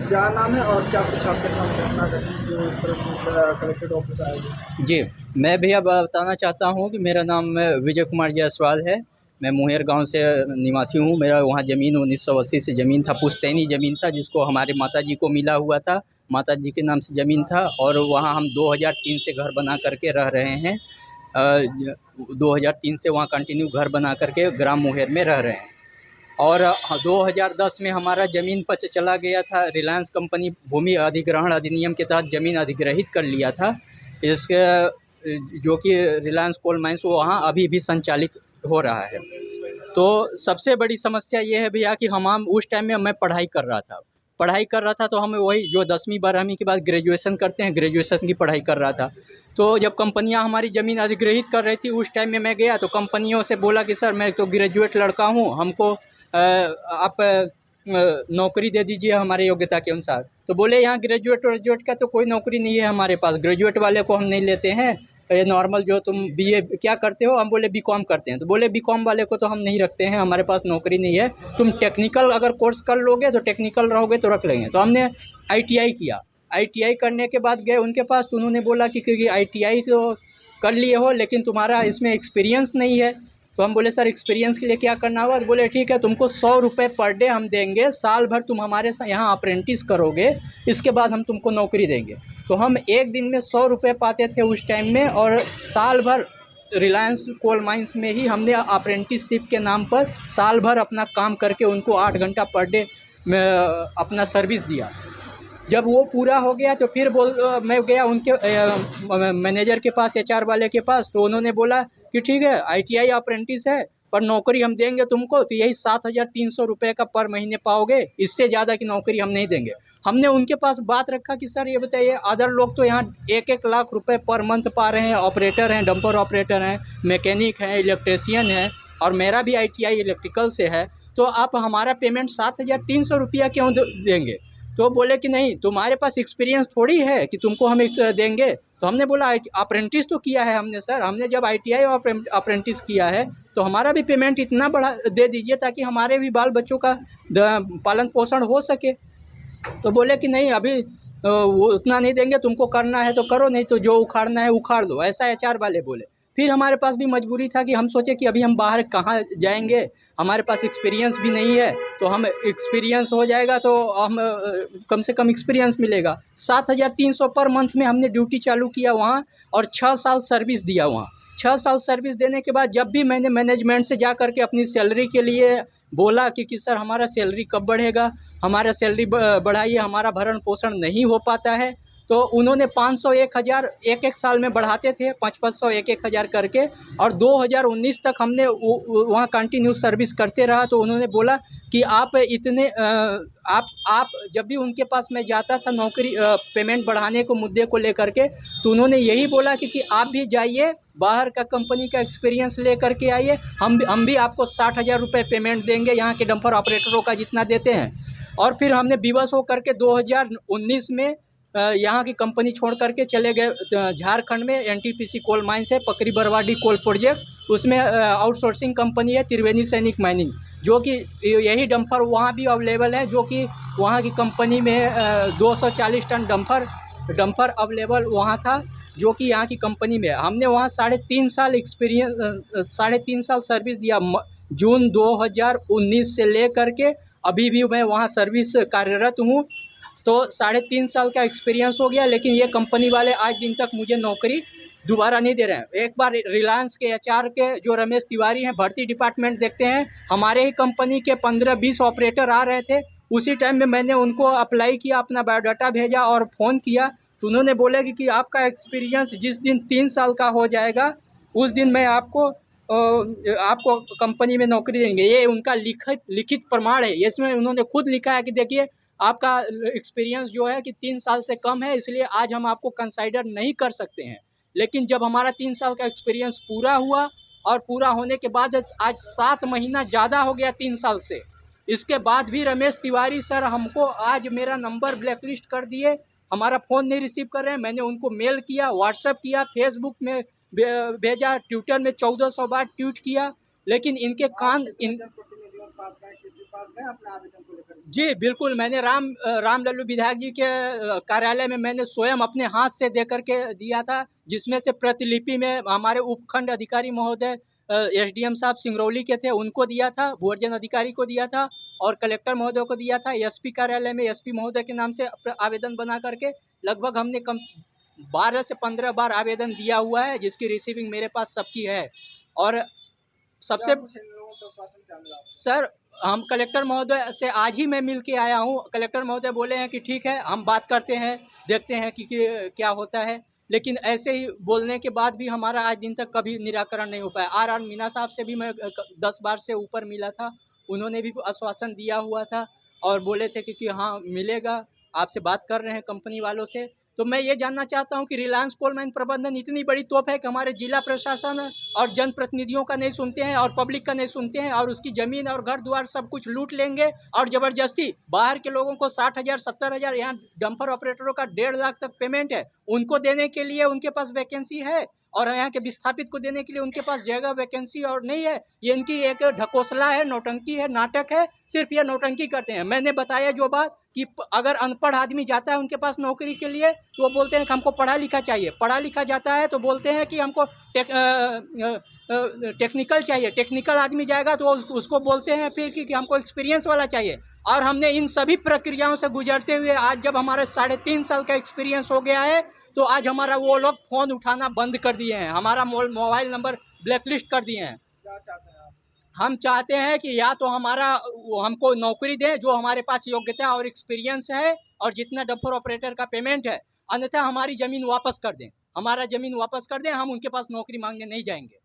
क्या नाम है और क्या कुछ आपके साथ घटना घटी जो इस तरह से कलेक्टेड ऑफिस आए थे? जी, मैं भैया बताना चाहता हूँ कि मेरा नाम विजय कुमार जायसवाल है। मैं मुंगेर गांव से निवासी हूँ। मेरा वहाँ ज़मीन 1980 से ज़मीन था, पुश्तैनी ज़मीन था जिसको हमारे माताजी को मिला हुआ था। माताजी के नाम से ज़मीन था और वहाँ हम 2003 से घर बना करके रह रहे हैं। 2003 से वहाँ कंटिन्यू घर बना करके ग्राम मुंगेर में रह रहे हैं। और 2010 में हमारा ज़मीन पर चला गया था। रिलायंस कंपनी भूमि अधिग्रहण अधिनियम के तहत ज़मीन अधिग्रहित कर लिया था। इसके जो कि रिलायंस कोल माइंस वो वहाँ अभी भी संचालित हो रहा है। तो सबसे बड़ी समस्या ये है भैया कि हम उस टाइम में मैं पढ़ाई कर रहा था तो हम वही जो 10वीं 12वीं के बाद ग्रेजुएशन करते हैं, ग्रेजुएशन की पढ़ाई कर रहा था। तो जब कंपनियां हमारी ज़मीन अधिग्रहित कर रही थी उस टाइम में मैं गया तो कंपनियों से बोला कि सर मैं तो ग्रेजुएट लड़का हूं, हमको आप नौकरी दे दीजिए हमारे योग्यता के अनुसार। तो बोले यहाँ ग्रेजुएट का तो कोई नौकरी नहीं है हमारे पास, ग्रेजुएट वाले को हम नहीं लेते हैं, ये नॉर्मल जो तुम बीए क्या करते हो, हम बोले बीकॉम करते हैं। तो बोले बीकॉम वाले को तो हम नहीं रखते हैं, हमारे पास नौकरी नहीं है, तुम टेक्निकल अगर कोर्स कर लोगे तो टेक्निकल रहोगे तो रख लेंगे। तो हमने आईटीआई किया। आईटीआई करने के बाद गए उनके पास तो उन्होंने बोला कि क्योंकि आईटीआई तो कर लिए हो लेकिन तुम्हारा इसमें एक्सपीरियंस नहीं है। तो हम बोले सर एक्सपीरियंस के लिए क्या करना होगा? तो बोले ठीक है तुमको 100 रुपये पर डे हम देंगे, साल भर तुम हमारे साथ यहाँ अप्रेंटिस करोगे, इसके बाद हम तुमको नौकरी देंगे। तो हम एक दिन में 100 रुपये पाते थे उस टाइम में और साल भर रिलायंस कोल माइंस में ही हमने अप्रेंटिसशिप के नाम पर साल भर अपना काम करके उनको 8 घंटा पर डे में अपना सर्विस दिया। जब वो पूरा हो गया तो फिर मैं गया उनके मैनेजर के पास, एचआर वाले के पास। तो उन्होंने बोला कि ठीक है आईटीआई अप्रेंटिस है पर नौकरी हम देंगे तुमको तो यही 7,300 रुपये का पर महीने पाओगे, इससे ज़्यादा की नौकरी हम नहीं देंगे। हमने उनके पास बात रखा कि सर ये बताइए अदर लोग तो यहाँ 1-1 लाख रुपए पर मंथ पा रहे हैं, ऑपरेटर हैं, डंपर ऑपरेटर हैं, मैकेनिक हैं, इलेक्ट्रीशियन हैं और मेरा भी आईटीआई इलेक्ट्रिकल से है, तो आप हमारा पेमेंट 7,300 रुपया क्यों देंगे? तो बोले कि नहीं तुम्हारे पास एक्सपीरियंस थोड़ी है कि तुमको हम देंगे। तो हमने बोला अप्रेंटिस तो किया है हमने सर, हमने जब आईटीआई और अप्रेंटिस किया है तो हमारा भी पेमेंट इतना बढ़ा दे दीजिए ताकि हमारे भी बाल बच्चों का पालन पोषण हो सके। तो बोले कि नहीं अभी वो उतना नहीं देंगे, तुमको करना है तो करो, नहीं तो जो उखाड़ना है उखाड़ दो, ऐसा एचआर वाले बोले। फिर हमारे पास भी मजबूरी था कि हम सोचे कि अभी हम बाहर कहाँ जाएंगे, हमारे पास एक्सपीरियंस भी नहीं है, तो हम एक्सपीरियंस हो जाएगा तो हम कम से कम एक्सपीरियंस मिलेगा। 7,300 पर मंथ में हमने ड्यूटी चालू किया वहाँ और 6 साल सर्विस दिया वहाँ। 6 साल सर्विस देने के बाद जब भी मैंने मैनेजमेंट से जा कर के अपनी सैलरी के लिए बोला कि सर हमारा सैलरी कब बढ़ेगा, हमारा सैलरी बढ़ाइए, हमारा भरण पोषण नहीं हो पाता है, तो उन्होंने 500 1,000 एक साल में बढ़ाते थे, 500 1,000 करके। और 2019 तक हमने वहाँ कंटिन्यू सर्विस करते रहा। तो उन्होंने बोला कि आप इतने आप जब भी उनके पास मैं जाता था नौकरी पेमेंट बढ़ाने को मुद्दे को लेकर के, तो उन्होंने यही बोला कि आप भी जाइए बाहर का कंपनी का एक्सपीरियंस ले करके आइए, हम भी आपको 60,000 रुपये पेमेंट देंगे यहाँ के डंपर ऑपरेटरों का जितना देते हैं। और फिर हमने विवश हो करके 2019 में यहाँ की कंपनी छोड़ करके चले गए झारखंड में। एनटीपीसी कोल माइंस है, पकरी बरवाडी कोल प्रोजेक्ट, उसमें आउटसोर्सिंग कंपनी है त्रिवेणी सैनिक माइनिंग, जो कि यही डंपर वहाँ भी अवेलेबल है, जो कि वहाँ की कंपनी में 240 टन डंपर अवेलेबल वहाँ था, जो कि यहाँ की कंपनी में। हमने वहाँ 3.5 साल एक्सपीरियंस 3.5 साल सर्विस दिया, जून 2019 से ले करके अभी भी मैं वहाँ सर्विस कार्यरत हूँ। तो 3.5 साल का एक्सपीरियंस हो गया, लेकिन ये कंपनी वाले आज दिन तक मुझे नौकरी दोबारा नहीं दे रहे हैं। एक बार रिलायंस के एचआर के जो रमेश तिवारी हैं, भर्ती डिपार्टमेंट देखते हैं, हमारे ही कंपनी के 15-20 ऑपरेटर आ रहे थे, उसी टाइम में मैंने उनको अप्लाई किया, अपना बायोडाटा भेजा और फ़ोन किया, तो उन्होंने बोला कि आपका एक्सपीरियंस जिस दिन 3 साल का हो जाएगा उस दिन मैं आपको कंपनी में नौकरी देंगे। ये उनका लिखित प्रमाण है, इसमें उन्होंने खुद लिखा है कि देखिए आपका एक्सपीरियंस जो है कि 3 साल से कम है, इसलिए आज हम आपको कंसाइडर नहीं कर सकते हैं। लेकिन जब हमारा 3 साल का एक्सपीरियंस पूरा हुआ और पूरा होने के बाद आज 7 महीना ज़्यादा हो गया 3 साल से, इसके बाद भी रमेश तिवारी सर हमको आज मेरा नंबर ब्लैकलिस्ट कर दिए, हमारा फ़ोन नहीं रिसीव कर रहे हैं। मैंने उनको मेल किया, व्हाट्सएप किया, फेसबुक में भेजा, ट्विटर में 1400 बार ट्वीट किया, लेकिन इनके कान पास गए अपने आवेदन को लेकर? जी बिल्कुल, मैंने राम लल्लू विधायक जी के कार्यालय में मैंने स्वयं अपने हाथ से दे करके दिया था, जिसमें से प्रतिलिपि में हमारे उपखंड अधिकारी महोदय एसडीएम साहब सिंगरौली के थे, उनको दिया था, भूअर्जन अधिकारी को दिया था और कलेक्टर महोदय को दिया था। एसपी कार्यालय में एसपी महोदय के नाम से आवेदन बना करके लगभग हमने 12 से 15 बार आवेदन दिया हुआ है, जिसकी रिसीविंग मेरे पास सबकी है। और सबसे क्या मिला? सर, हम कलेक्टर महोदय से आज ही मैं मिल के आया हूँ। कलेक्टर महोदय बोले हैं कि ठीक है, हम बात करते हैं, देखते हैं कि क्या होता है। लेकिन ऐसे ही बोलने के बाद भी हमारा आज दिन तक कभी निराकरण नहीं हो पाया। आर मीना साहब से भी मैं 10 बार से ऊपर मिला था, उन्होंने भी आश्वासन दिया हुआ था और बोले थे कि हाँ मिलेगा, आपसे बात कर रहे हैं कंपनी वालों से। तो मैं ये जानना चाहता हूँ कि रिलायंस कोल माइन प्रबंधन इतनी बड़ी तोप है कि हमारे जिला प्रशासन और जनप्रतिनिधियों का नहीं सुनते हैं और पब्लिक का नहीं सुनते हैं, और उसकी ज़मीन और घर द्वार सब कुछ लूट लेंगे और ज़बरदस्ती बाहर के लोगों को 60,000 70,000, यहाँ डंपर ऑपरेटरों का 1.5 लाख तक पेमेंट है, उनको देने के लिए उनके पास वैकेंसी है और यहाँ के विस्थापित को देने के लिए उनके पास जगह वैकेंसी और नहीं है। ये इनकी एक ढकोसला है, नौटंकी है, नाटक है, सिर्फ ये नौटंकी करते हैं। मैंने बताया जो बात कि अगर अनपढ़ आदमी जाता है उनके पास नौकरी के लिए तो वो बोलते हैं कि हमको पढ़ा लिखा चाहिए, पढ़ा लिखा जाता है तो बोलते हैं कि हमको टेक्निकल चाहिए, टेक्निकल आदमी जाएगा तो उसको बोलते हैं फिर कि हमको एक्सपीरियंस वाला चाहिए। और हमने इन सभी प्रक्रियाओं से गुजरते हुए आज जब हमारे 3.5 साल का एक्सपीरियंस हो गया है तो आज हमारा वो लोग फ़ोन उठाना बंद कर दिए हैं, हमारा मोबाइल नंबर ब्लैकलिस्ट कर दिए हैं। क्या चाहते हैं आप? हम चाहते हैं कि या तो हमको नौकरी दें जो हमारे पास योग्यता और एक्सपीरियंस है और जितना डंपर ऑपरेटर का पेमेंट है, अन्यथा हमारी ज़मीन वापस कर दें, हमारा ज़मीन वापस कर दें, हम उनके पास नौकरी मांगने नहीं जाएंगे।